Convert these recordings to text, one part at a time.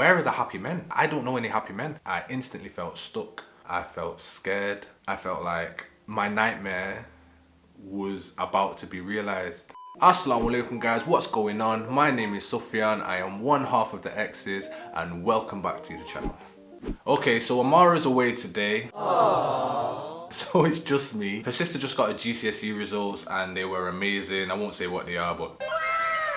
Where are the happy men? I don't know any happy men. I instantly felt stuck. I felt scared. I felt like my nightmare was about to be realized. Assalamu alaikum guys, what's going on? My name is Sufyan, I am one half of the X's and welcome back to the channel. Okay, so Amara's away today. Aww. So it's just me. Her sister just got her GCSE results and they were amazing. I won't say what they are, but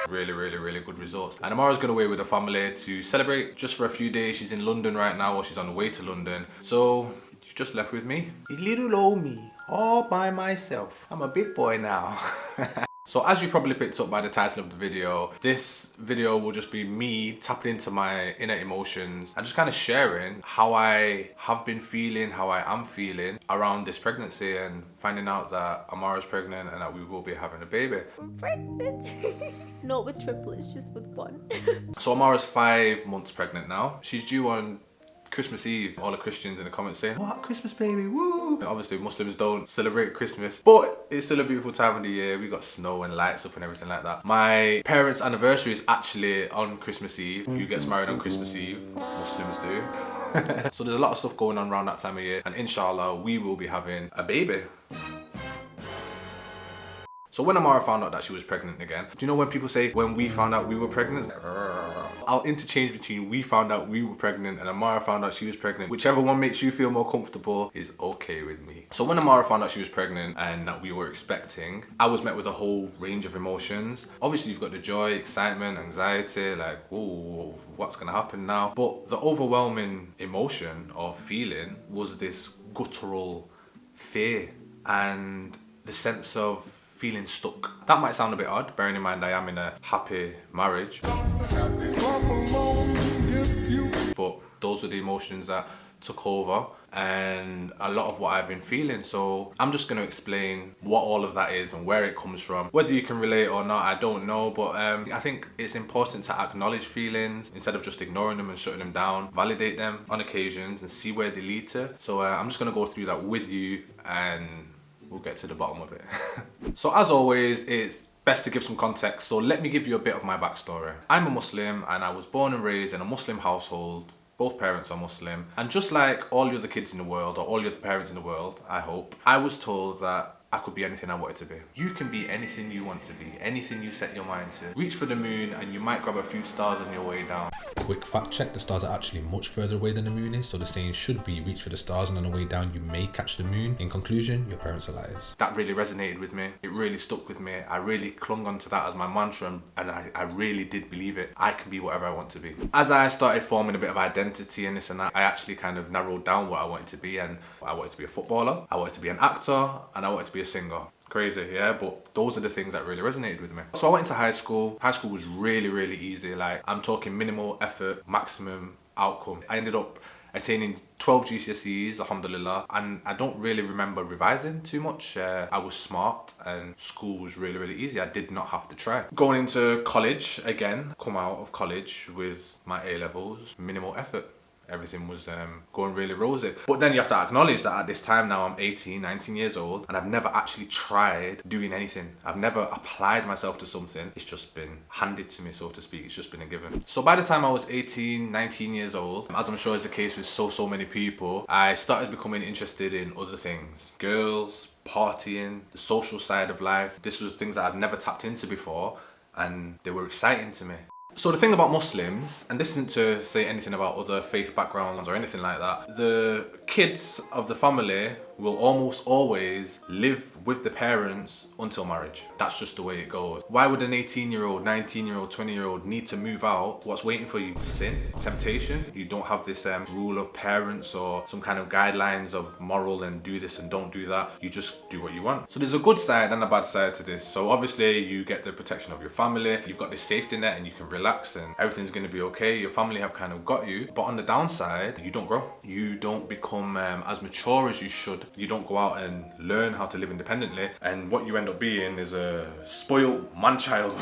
really good results. And Amara's gone away with her family to celebrate just for a few days. She's in London right now, or she's on the way to London. So she's just left with me. It's little old me, all by myself. I'm a big boy now. So as you probably picked up by the title of the video, this video will just be me tapping into my inner emotions and just kind of sharing how I have been feeling, how I am feeling around this pregnancy and finding out that Amara's pregnant and that we will be having a baby. I'm pregnant. Not with triplets, just with one. So Amara's 5 months pregnant now. She's due on Christmas Eve. All the Christians in the comments saying, what, Christmas baby, woo! Obviously Muslims don't celebrate Christmas, but it's still a beautiful time of the year. We got snow and lights up and everything like that. My parents' anniversary is actually on Christmas Eve. Who gets married on Christmas Eve? Muslims do. So there's a lot of stuff going on around that time of year, and inshallah we will be having a baby. So when Amara found out that she was pregnant again, do you know when people say, when we found out we were pregnant? I'll interchange between we found out we were pregnant and Amara found out she was pregnant. Whichever one makes you feel more comfortable is okay with me. So when Amara found out she was pregnant and that we were expecting, I was met with a whole range of emotions. Obviously you've got the joy, excitement, anxiety, like, whoa, what's gonna happen now? But the overwhelming emotion or feeling was this guttural fear and the sense of feeling stuck. That might sound a bit odd, bearing in mind I am in a happy marriage. But those were the emotions that took over and a lot of what I've been feeling. So I'm just going to explain what all of that is and where it comes from. Whether you can relate or not, I don't know, but I think it's important to acknowledge feelings instead of just ignoring them and shutting them down. Validate them on occasions and see where they lead to. So I'm just going to go through that with you and we'll get to the bottom of it. So as always, it's best to give some context. So let me give you a bit of my backstory. I'm a Muslim and I was born and raised in a Muslim household. Both parents are Muslim. And just like all the other kids in the world, or all the other parents in the world, I hope, I was told that I could be anything I wanted to be. You can be anything you want to be, anything you set your mind to. Reach for the moon and you might grab a few stars on your way down. Quick fact check, the stars are actually much further away than the moon is, so the saying should be reach for the stars and on the way down you may catch the moon. In conclusion, your parents are liars. That really resonated with me. It really stuck with me. I really clung onto that as my mantra and I really did believe it. I can be whatever I want to be. As I started forming a bit of identity and this and that, I actually kind of narrowed down what I wanted to be, and I wanted to be a footballer, I wanted to be an actor, and I wanted to be a singer. Crazy, yeah, but those are the things that really resonated with me. So I went into high school. High school was really easy. Like, I'm talking minimal effort, maximum outcome. I ended up attaining 12 GCSEs, alhamdulillah, and I don't really remember revising too much. I was smart and school was really easy. I did not have to try. Going into college, again, come out of college with my A-levels, minimal effort. Everything was going really rosy. But then you have to acknowledge that at this time now I'm 18, 19 years old and I've never actually tried doing anything. I've never applied myself to something. It's just been handed to me, so to speak. It's just been a given. So by the time I was 18, 19 years old, as I'm sure is the case with so many people, I started becoming interested in other things. Girls, partying, the social side of life. This was things that I've never tapped into before and they were exciting to me. So the thing about Muslims, and this isn't to say anything about other faith backgrounds or anything like that, the kids of the family will almost always live with the parents until marriage. That's just the way it goes. Why would an 18-year-old, 19-year-old, 20-year-old need to move out? What's waiting for you? Sin? Temptation? You don't have this rule of parents or some kind of guidelines of moral and do this and don't do that. You just do what you want. So there's a good side and a bad side to this. So obviously you get the protection of your family. You've got this safety net and you can relax and everything's going to be okay. Your family have kind of got you. But on the downside, you don't grow. You don't become as mature as you should childhood. You don't go out and learn how to live independently, and what you end up being is a spoiled man-child,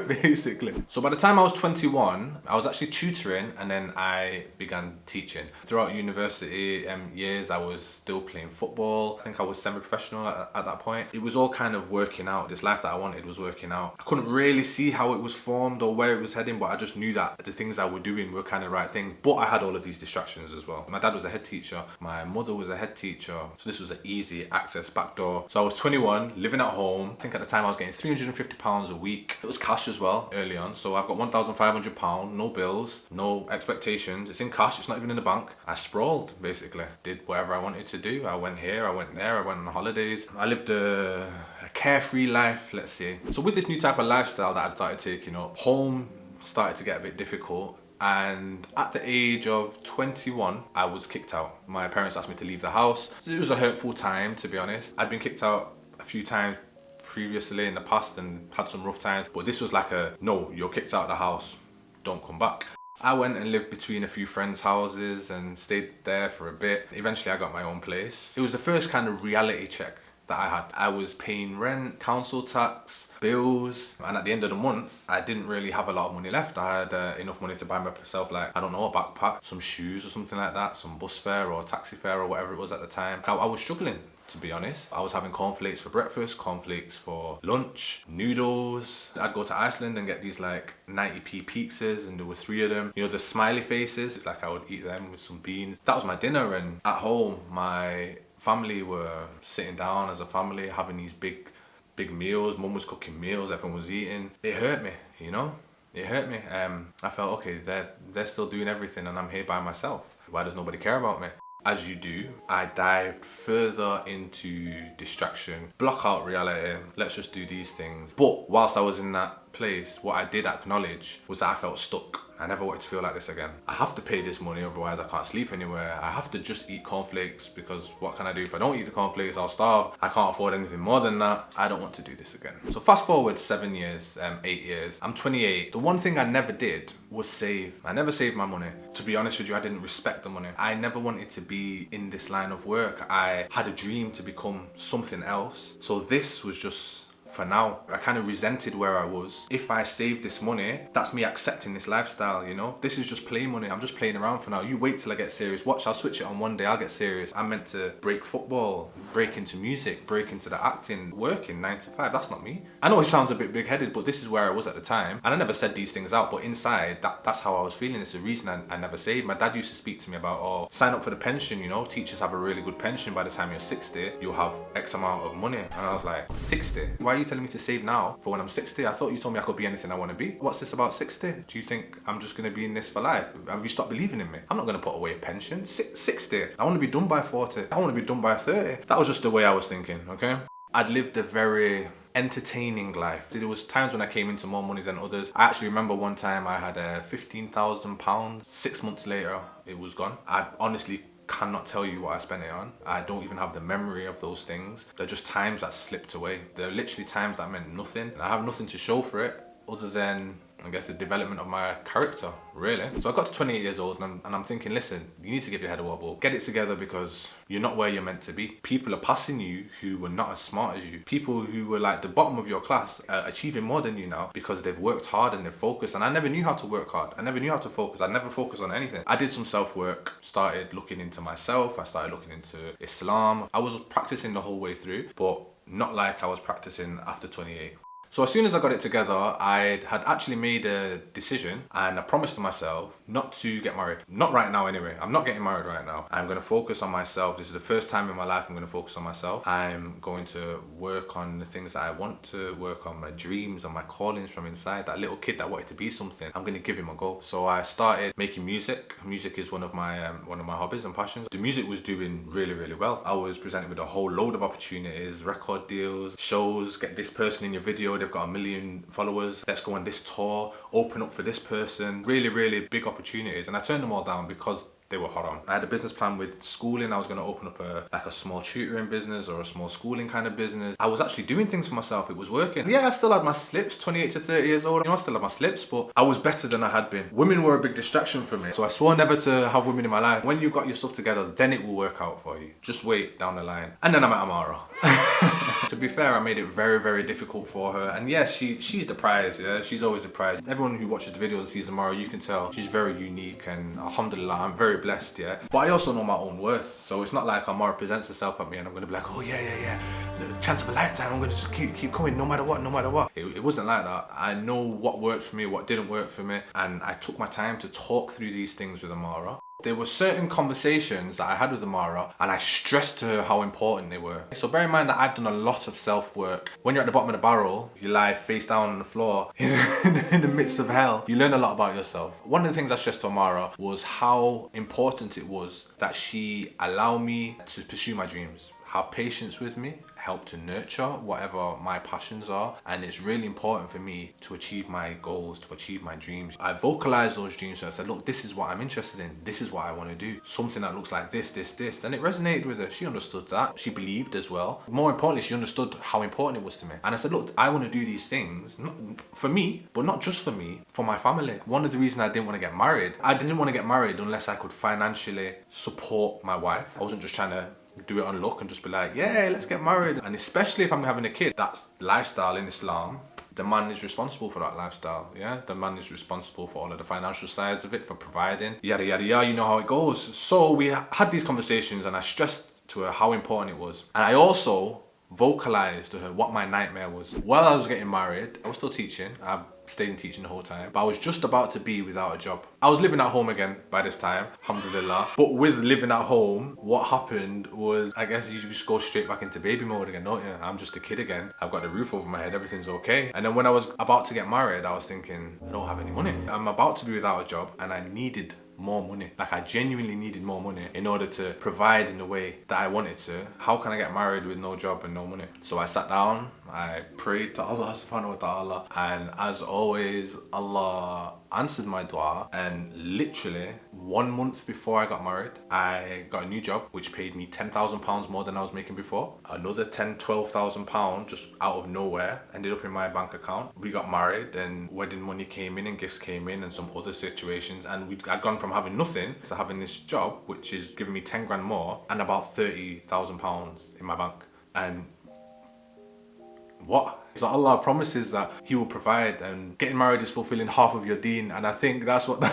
basically. So by the time I was 21, I was actually tutoring, and then I began teaching. Throughout university years, I was still playing football. I think I was semi-professional at that point. It was all kind of working out. This life that I wanted was working out. I couldn't really see how it was formed or where it was heading, but I just knew that the things I were doing were kind of right thing. But I had all of these distractions as well. My dad was a head teacher. My mother was a head teacher. So this was an easy access backdoor. So I was 21, living at home. I think at the time I was getting £350 a week. It was cash as well early on. So I've got £1,500, no bills, no expectations. It's in cash, it's not even in the bank. I sprawled, basically. Did whatever I wanted to do. I went here, I went there, I went on holidays. I lived a carefree life, let's say. So with this new type of lifestyle that I started taking up, home started to get a bit difficult. And at the age of 21, I was kicked out. My parents asked me to leave the house. It was a hurtful time, to be honest. I'd been kicked out a few times previously in the past and had some rough times, but this was like a, no, you're kicked out of the house, don't come back. I went and lived between a few friends' houses and stayed there for a bit. Eventually I got my own place. It was the first kind of reality check that I had. I was paying rent, council tax, bills, and at the end of the month, I didn't really have a lot of money left. I had enough money to buy myself, like, I don't know, a backpack, some shoes or something like that, some bus fare or taxi fare or whatever it was at the time. I was struggling, to be honest. I was having cornflakes for breakfast, cornflakes for lunch, noodles. I'd go to Iceland and get these like 90p pizzas, and there were 3 of them. You know, the smiley faces, it's like I would eat them with some beans. That was my dinner. And at home, my family were sitting down as a family, having these big meals. Mum was cooking meals, everyone was eating. It hurt me, you know? It hurt me. I felt, okay, they're still doing everything and I'm here by myself. Why does nobody care about me? As you do, I dived further into distraction, block out reality, let's just do these things. But whilst I was in that place, what I did acknowledge was that I felt stuck. I never wanted to feel like this again. I have to pay this money, otherwise I can't sleep anywhere. I have to just eat cornflakes, because what can I do? If I don't eat the cornflakes, I'll starve. I can't afford anything more than that. I don't want to do this again. So fast forward 7 years, 8 years. I'm 28. The one thing I never did was save. I never saved my money. To be honest with you, I didn't respect the money. I never wanted to be in this line of work. I had a dream to become something else. So this was just for now. I kind of resented where I was. If I save this money, that's me accepting this lifestyle, you know? This is just play money. I'm just playing around for now. You wait till I get serious. Watch, I'll switch it on one day, I'll get serious. I'm meant to break football, break into music, break into the acting, working 9 to 5. That's not me. I know it sounds a bit big-headed, but this is where I was at the time. And I never said these things out, but inside, that's how I was feeling. It's the reason I never saved. My dad used to speak to me about, oh, sign up for the pension, you know? Teachers have a really good pension. By the time you're 60, you'll have X amount of money. And I was like, 60? Why are you telling me to save now for when I'm 60? I thought you told me I could be anything I want to be. What's this about 60? Do you think I'm just going to be in this for life? Have you stopped believing in me? I'm not going to put away a pension. 60. I want to be done by 40. I want to be done by 30. That was just the way I was thinking, okay? I'd lived a very entertaining life. There was times when I came into more money than others. I actually remember one time I had £15,000. 6 months later, it was gone. I honestly cannot tell you what I spent it on. I don't even have the memory of those things. They're just times that slipped away. They're literally times that meant nothing. And I have nothing to show for it other than, I guess, the development of my character, really. So I got to 28 years old and I'm thinking, listen, you need to give your head a wobble. Get it together, because you're not where you're meant to be. People are passing you who were not as smart as you. People who were like the bottom of your class are achieving more than you now because they've worked hard and they've focused. And I never knew how to work hard. I never knew how to focus. I never focused on anything. I did some self-work, started looking into myself. I started looking into Islam. I was practicing the whole way through, but not like I was practicing after 28. So as soon as I got it together, I had actually made a decision and I promised to myself not to get married. Not right now anyway. I'm not getting married right now. I'm going to focus on myself. This is the first time in my life I'm going to focus on myself. I'm going to work on the things that I want to work on, my dreams and my callings from inside. That little kid that wanted to be something, I'm going to give him a go. So I started making music. Music is one of my hobbies and passions. The music was doing really, really well. I was presented with a whole load of opportunities, record deals, shows, get this person in your video. They've got 1 million followers. Let's go on this tour, open up for this person. Really, really big opportunities. And I turned them all down because they were haram. I had a business plan with schooling. I was going to open up a small tutoring business or a small schooling kind of business. I was actually doing things for myself. It was working. Yeah, I still had my slips, 28 to 30 years old. I still had my slips, but I was better than I had been. Women were a big distraction for me. So I swore never to have women in my life. When you got your stuff together, then it will work out for you. Just wait down the line. And then I met Amara. To be fair, I made it very, very difficult for her. And yes, she's the prize, yeah? She's always the prize. Everyone who watches the videos and sees Amara, you can tell she's very unique, and alhamdulillah, I'm very blessed, yeah? But I also know my own worth. So it's not like Amara presents herself at me and I'm gonna be like, oh yeah. The chance of a lifetime, I'm gonna just keep coming no matter what. It wasn't like that. I know what worked for me, what didn't work for me. And I took my time to talk through these things with Amara. There were certain conversations that I had with Amara and I stressed to her how important they were. So bear in mind that I've done a lot of self-work. When you're at the bottom of the barrel, you lie face down on the floor in the midst of hell. You learn a lot about yourself. One of the things I stressed to Amara was how important it was that she allow me to pursue my dreams. Have patience with me, help to nurture whatever my passions are, and it's really important for me to achieve my goals, to achieve my dreams. I vocalized those dreams and I said, look, this is what I'm interested in, this is what I want to do, something that looks like this, and it resonated with her. She understood that, she believed as well. More importantly, she understood how important it was to me. And I said, look, I want to do these things, not for me, but not just for me, for my family. One of the reasons I didn't want to get married, I didn't want to get married unless I could financially support my wife. I wasn't just trying to do it on luck and just be like, yeah, let's get married. And especially if I'm having a kid, that's lifestyle in Islam. The man is responsible for that lifestyle, yeah? The man is responsible for all of the financial sides of it, for providing, yada, yada, yada, you know how it goes. So we had these conversations and I stressed to her how important it was. And I also vocalized to her what my nightmare was. While I was getting married, I was still teaching. I've stayed in teaching the whole time, but I was just about to be without a job. I was living at home again by this time, alhamdulillah. But with living at home, what happened was, I guess you just go straight back into baby mode again, don't you? I'm just a kid again. I've got the roof over my head, everything's okay. And then when I was about to get married, I was thinking, I don't have any money. I'm about to be without a job and I needed more money. Like, I genuinely needed more money in order to provide in the way that I wanted to. How can I get married with no job and no money? So I sat down, I prayed to Allah subhanahu wa ta'ala, and as always, Allah answered my dua. And literally 1 month before I got married, I got a new job which paid me £10,000 more than I was making before. Another £12,000 just out of nowhere ended up in my bank account. We got married and wedding money came in and gifts came in and some other situations, and I'd gone from having nothing to having this job which is giving me 10 grand more and about £30,000 in my bank. And what? So Allah promises that He will provide, and getting married is fulfilling half of your deen, and I think that's what the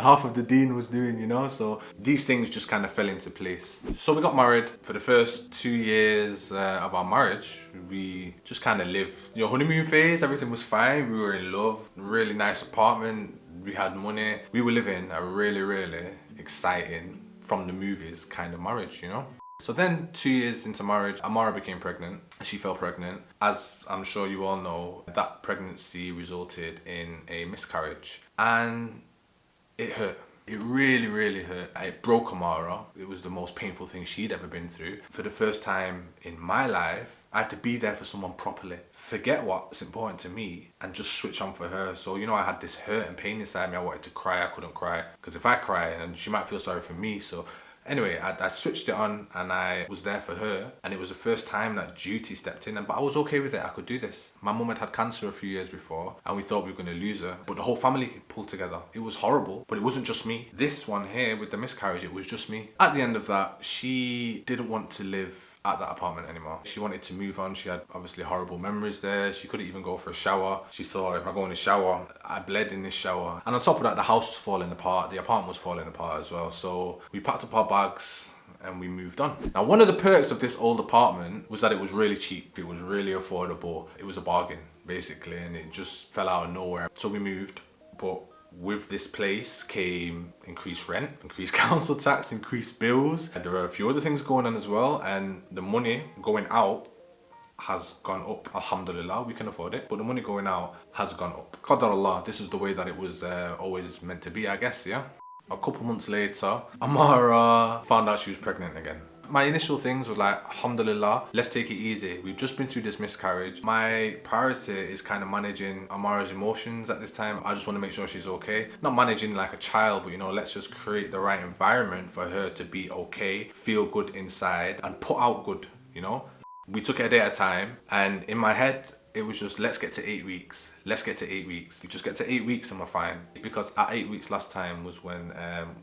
half of the deen was doing, you know? So these things just kind of fell into place. So we got married. For the first 2 years of our marriage, we just kind of lived your honeymoon phase. Everything was fine. We were in love, really nice apartment, we had money. We were living a really, really exciting, from the movies kind of marriage, you know? So then 2 years into marriage, Amara became pregnant. She fell pregnant. As I'm sure you all know, that pregnancy resulted in a miscarriage. And it hurt. It really, really hurt. It broke Amara. It was the most painful thing she'd ever been through. For the first time in my life, I had to be there for someone properly. Forget what's important to me and just switch on for her. So, you know, I had this hurt and pain inside me. I wanted to cry. I couldn't cry. Because if I cry, and she might feel sorry for me. So anyway, I switched it on and I was there for her, and it was the first time that duty stepped in, but I was okay with it. I could do this. My mum had cancer a few years before and we thought we were going to lose her, but the whole family pulled together. It was horrible, but it wasn't just me. This one here with the miscarriage, it was just me. At the end of that, she didn't want to live at that apartment anymore. She wanted to move on. She had obviously horrible memories there. She couldn't even go for a shower. She thought, if I go in the shower, I bled in this shower. And on top of that, the house was falling apart. The apartment was falling apart as well. So we packed up our bags and we moved on. Now, one of the perks of this old apartment was that it was really cheap. It was really affordable. It was a bargain, basically, and it just fell out of nowhere. So we moved, but with this place came increased rent, increased council tax, increased bills, and there are a few other things going on as well, and the money going out has gone up. Alhamdulillah, we can afford it, but the money going out has gone up. Qadar Allah, this is the way that it was always meant to be, I guess, yeah? A couple months later, Amara found out she was pregnant again. My initial things was like, alhamdulillah, let's take it easy. We've just been through this miscarriage. My priority is kind of managing Amara's emotions at this time. I just want to make sure she's okay. Not managing like a child, but you know, let's just create the right environment for her to be okay, feel good inside, and put out good, you know? We took it a day at a time, and in my head, it was just, let's get to 8 weeks. Let's get to 8 weeks. You just get to 8 weeks and we're fine. Because at 8 weeks last time was when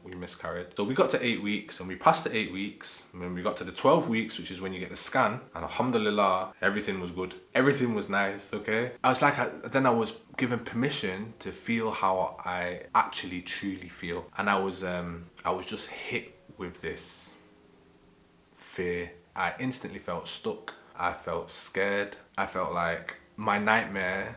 we miscarried. So we got to 8 weeks and we passed the 8 weeks. And then we got to the 12 weeks, which is when you get the scan. And alhamdulillah, everything was good. Everything was nice, okay? I was like, then I was given permission to feel how I actually truly feel. And I was just hit with this fear. I instantly felt stuck. I felt scared. I felt like my nightmare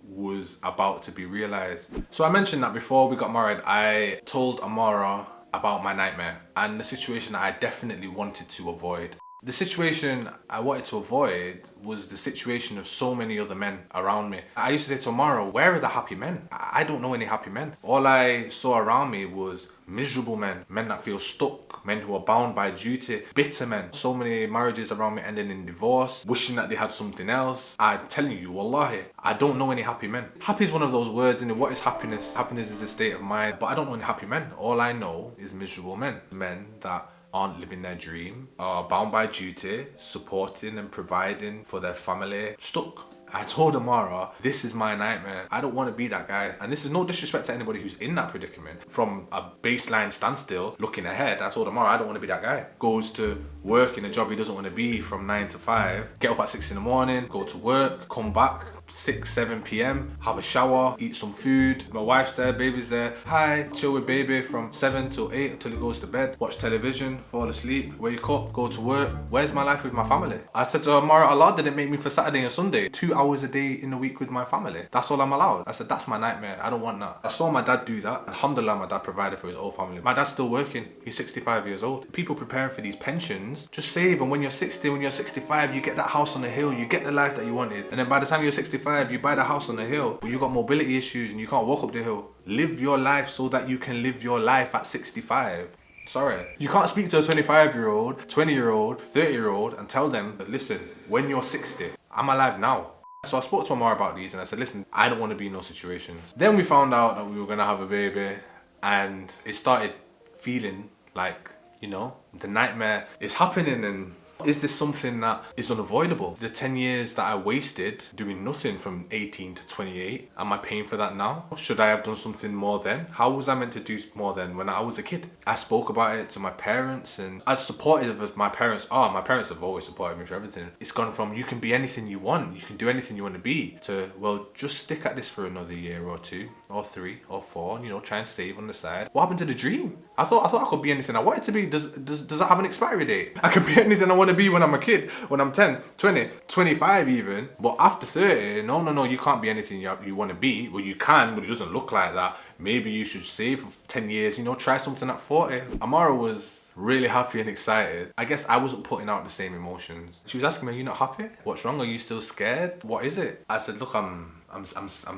was about to be realized. So I mentioned that before we got married, I told Amara about my nightmare and the situation that I definitely wanted to avoid. The situation I wanted to avoid was the situation of so many other men around me. I used to say to Amara, where are the happy men? I don't know any happy men. All I saw around me was miserable men, men that feel stuck, men who are bound by duty, bitter men. So many marriages around me ending in divorce, wishing that they had something else. I'm telling you, wallahi, I don't know any happy men. Happy is one of those words, and what is happiness? Happiness is a state of mind, but I don't know any happy men. All I know is miserable men. Men that aren't living their dream, are bound by duty, supporting and providing for their family, stuck. I told Amara, this is my nightmare. I don't want to be that guy. And this is no disrespect to anybody who's in that predicament. From a baseline standstill, looking ahead, I told Amara, I don't want to be that guy. Goes to work in a job he doesn't want to be from 9 to 5, get up at 6 in the morning, go to work, come back, 6, 7 p.m, have a shower, eat some food. My wife's there, baby's there. Hi, chill with baby from 7 till 8 until he goes to bed. Watch television, fall asleep, wake up, go to work. Where's my life with my family? I said to Amara, Allah didn't make me for Saturday and Sunday. 2 hours a day in the week with my family. That's all I'm allowed. I said, that's my nightmare. I don't want that. I saw my dad do that. Alhamdulillah, my dad provided for his whole family. My dad's still working. He's 65 years old. People preparing for these pensions, just save. And when you're 60, when you're 65, you get that house on the hill. You get the life that you wanted. And then by the time you're 65, you buy the house on the hill. But you got mobility issues and you can't walk up the hill. Live your life so that you can live your life at 65. Sorry. You can't speak to a 25-year-old, 20-year-old, 30-year-old and tell them that, listen, when you're 60, I'm alive now. So I spoke to Amara about these and I said, listen, I don't want to be in those situations. Then we found out that we were going to have a baby and it started feeling like, you know, the nightmare is happening. And is this something that is unavoidable? The 10 years that I wasted doing nothing from 18 to 28, am I paying for that now? Should I have done something more then? How was I meant to do more then when I was a kid? I spoke about it to my parents, and as supportive as my parents are, my parents have always supported me for everything. It's gone from you can be anything you want, you can do anything you want to be, to, well, just stick at this for another year or 2 or 3 or 4, you know, try and save on the side. What happened to the dream? I thought I could be anything I wanted to be. Does that have an expiry date? I can be anything I want to be when I'm a kid, when I'm 10, 20, 25 even. But after 30, no, you can't be anything you want to be. Well, you can, but it doesn't look like that. Maybe you should save for 10 years, you know, try something at 40. Amara was really happy and excited. I guess I wasn't putting out the same emotions. She was asking me, are you not happy? What's wrong? Are you still scared? What is it? I said, look, I'm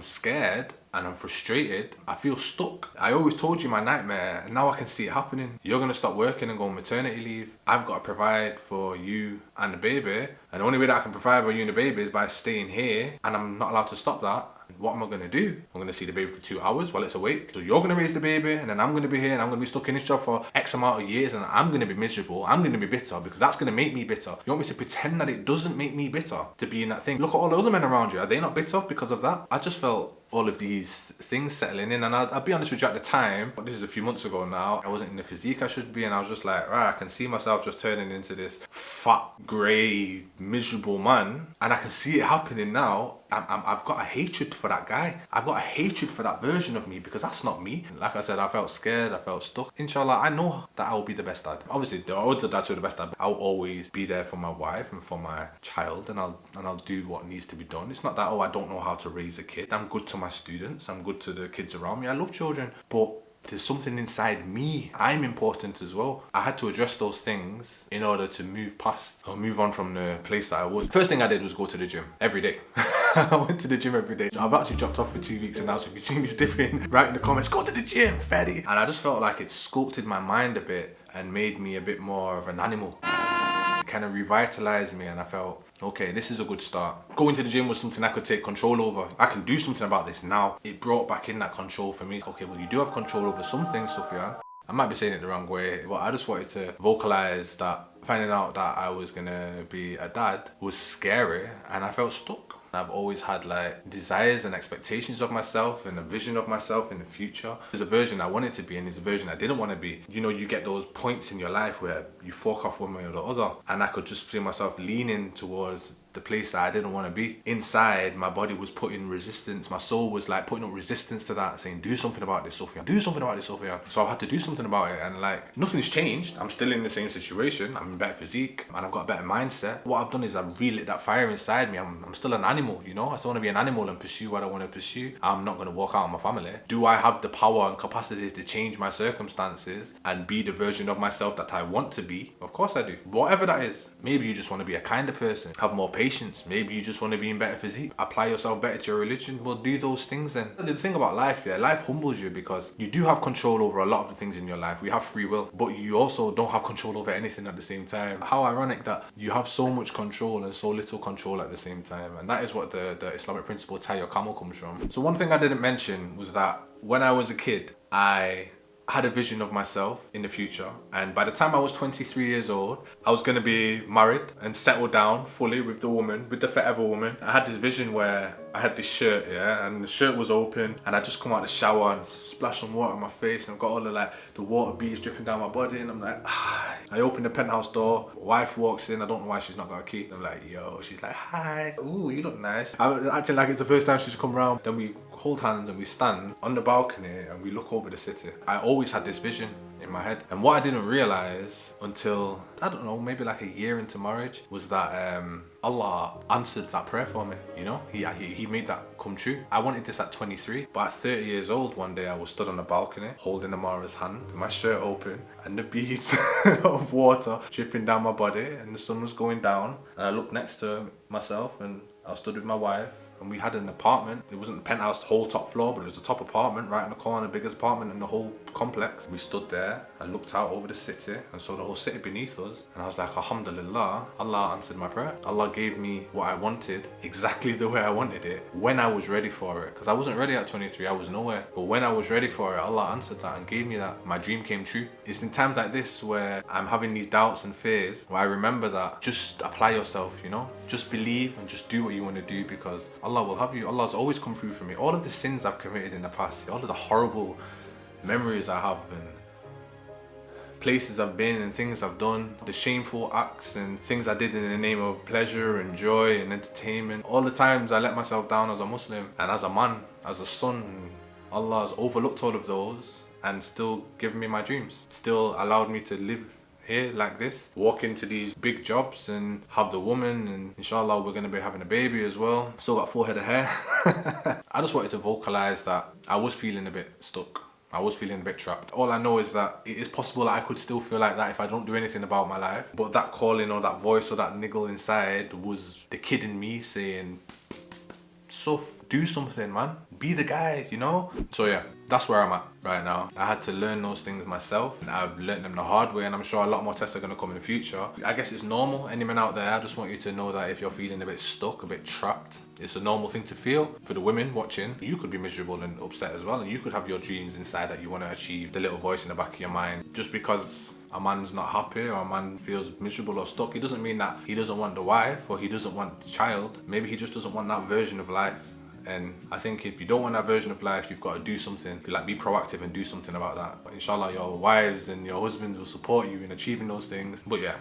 scared and I'm frustrated. I feel stuck. I always told you my nightmare and now I can see it happening. You're gonna stop working and go on maternity leave. I've got to provide for you and the baby. And the only way that I can provide for you and the baby is by staying here, and I'm not allowed to stop that. What am I going to do? I'm going to see the baby for 2 hours while it's awake. So you're going to raise the baby and then I'm going to be here and I'm going to be stuck in this job for X amount of years and I'm going to be miserable. I'm going to be bitter because that's going to make me bitter. You want me to pretend that it doesn't make me bitter to be in that thing? Look at all the other men around you. Are they not bitter because of that? I just felt all of these things settling in, and I'll be honest with you, at the time, but this is a few months ago now, I wasn't in the physique I should be, and I was just like, right, I can see myself just turning into this fat, grey, miserable man, and I can see it happening now. I've got a hatred for that guy. I've got a hatred for that version of me because that's not me. Like I said, I felt scared, I felt stuck. Inshallah, I know that I'll be the best dad. Obviously, there are other dads who are the best dad. I'll always be there for my wife and for my child, and I'll do what needs to be done. It's not that, oh, I don't know how to raise a kid. I'm good to my students. I'm good to the kids around me. I love children, but there's something inside me. I'm important as well. I had to address those things in order to move past or move on from the place that I was. First thing I did was go to the gym every day. I went to the gym every day. I've actually dropped off for 2 weeks and now, so if you see me dipping, write in the comments, go to the gym, Fetty. And I just felt like it sculpted my mind a bit and made me a bit more of an animal. kind of revitalized me, and I felt, okay, this is a good start. Going to the gym was something I could take control over. I can do something about this now. It brought back in that control for me. Okay, well, you do have control over some things, Sufyan. I might be saying it the wrong way, but I just wanted to vocalize that finding out that I was gonna be a dad was scary, and I felt stuck. I've always had like desires and expectations of myself and a vision of myself in the future. There's a version I wanted to be and there's a version I didn't want to be. You know, you get those points in your life where you fork off one way or the other, and I could just feel myself leaning towards the place that I didn't want to be. Inside, my body was putting resistance. My soul was like putting up resistance to that, saying, do something about this, Sufyan. Do something about this, Sufyan. So I've had to do something about it, and like nothing's changed. I'm still in the same situation. I'm in better physique and I've got a better mindset. What I've done is I've relit that fire inside me. I'm still an animal, you know? I still want to be an animal and pursue what I want to pursue. I'm not going to walk out on my family. Do I have the power and capacity to change my circumstances and be the version of myself that I want to be? Of course I do. Whatever that is. Maybe you just want to be a kinder person, have more patience. Maybe you just want to be in better physique, apply yourself better to your religion. Well, do those things then. The thing about life, yeah, life humbles you because you do have control over a lot of the things in your life. We have free will, but you also don't have control over anything at the same time. How ironic that you have so much control and so little control at the same time. And that is what the Islamic principle tie your camel comes from. So one thing I didn't mention was that when I was a kid, I had a vision of myself in the future, and by the time I was 23 years old, I was going to be married and settled down fully with the woman, with the forever woman. I had this vision where I had this shirt, yeah, and the shirt was open, and I just come out the shower and splash some water on my face, and I've got all the water beads dripping down my body, and I'm like, ah. I open the penthouse door, wife walks in, I don't know why she's not got a key. I'm like, yo, she's like, hi, ooh, you look nice. I'm acting like it's the first time she's come round. Then we hold hands and we stand on the balcony and we look over the city. I always had this vision in my head, and what I didn't realize until, I don't know, maybe like a year into marriage, was that Allah answered that prayer for me. You know, he made that come true. I wanted this at 23, but at 30 years old, one day I was stood on the balcony holding Amara's hand, with my shirt open and the beads of water dripping down my body, and the sun was going down, and I looked next to myself and I stood with my wife. And we had an apartment. It wasn't the penthouse, the whole top floor, but it was the top apartment right in the corner, the biggest apartment in the whole complex. We stood there and looked out over the city and saw the whole city beneath us. And I was like, alhamdulillah, Allah answered my prayer. Allah gave me what I wanted, exactly the way I wanted it, when I was ready for it. Because I wasn't ready at 23, I was nowhere. But when I was ready for it, Allah answered that and gave me that. My dream came true. It's in times like this where I'm having these doubts and fears, where I remember that just apply yourself, you know? Just believe and just do what you want to do, because Allah will have you. Allah's always come through for me. All of the sins I've committed in the past, all of the horrible memories I have, and places I've been and things I've done, the shameful acts and things I did in the name of pleasure and joy and entertainment, all the times I let myself down as a Muslim and as a man, as a son, Allah has overlooked all of those and still given me my dreams, still allowed me to live here like this, walk into these big jobs and have the woman, and inshallah we're going to be having a baby as well. Still got 4 head of hair. I just wanted to vocalize that I was feeling a bit stuck. I was feeling a bit trapped. All I know is that it is possible that I could still feel like that if I don't do anything about my life. But that calling or that voice or that niggle inside was the kid in me saying, Suf, do something, man. Be the guy, you know? So yeah, that's where I'm at right now. I had to learn those things myself, and I've learned them the hard way, and I'm sure a lot more tests are going to come in the future. I guess it's normal. Any men out there, I just want you to know that if you're feeling a bit stuck, a bit trapped, it's a normal thing to feel. For the women watching, you could be miserable and upset as well, and you could have your dreams inside that you want to achieve, the little voice in the back of your mind. Just because a man's not happy or a man feels miserable or stuck, it doesn't mean that he doesn't want the wife or he doesn't want the child. Maybe he just doesn't want that version of life. And I think if you don't want that version of life, you've got to do something. Like, be proactive and do something about that. But inshallah, your wives and your husbands will support you in achieving those things. But yeah,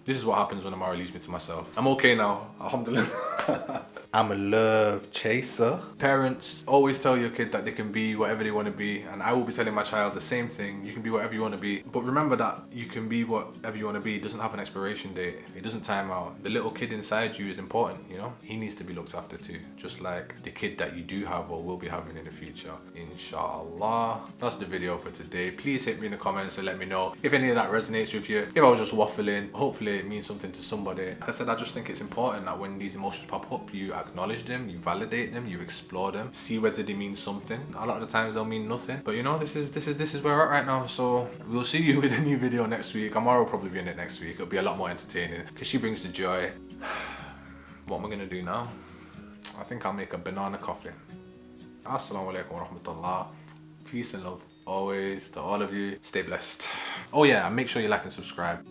this is what happens when Amara leaves me to myself. I'm okay now, alhamdulillah. I'm a love chaser. Parents, always tell your kid that they can be whatever they want to be, and I will be telling my child the same thing. You can be whatever you want to be, but remember that you can be whatever you want to be. It doesn't have an expiration date. It doesn't time out. The little kid inside you is important, you know? He needs to be looked after too, just like the kid that you do have or will be having in the future, inshallah. That's the video for today. Please hit me in the comments and let me know if any of that resonates with you. If I was just waffling, hopefully it means something to somebody. Like I said, I just think it's important that when these emotions pop up, you acknowledge them, you validate them, you explore them, see whether they mean something. A lot of the times they'll mean nothing. But you know, this is where we're at right now. So we'll see you with a new video next week. Amara will probably be in it next week. It'll be a lot more entertaining because she brings the joy. What am I gonna do now? I think I'll make a banana coffee. Assalamu alaikum wa rahmatullah. Peace and love always to all of you. Stay blessed. Oh yeah, and make sure you like and subscribe.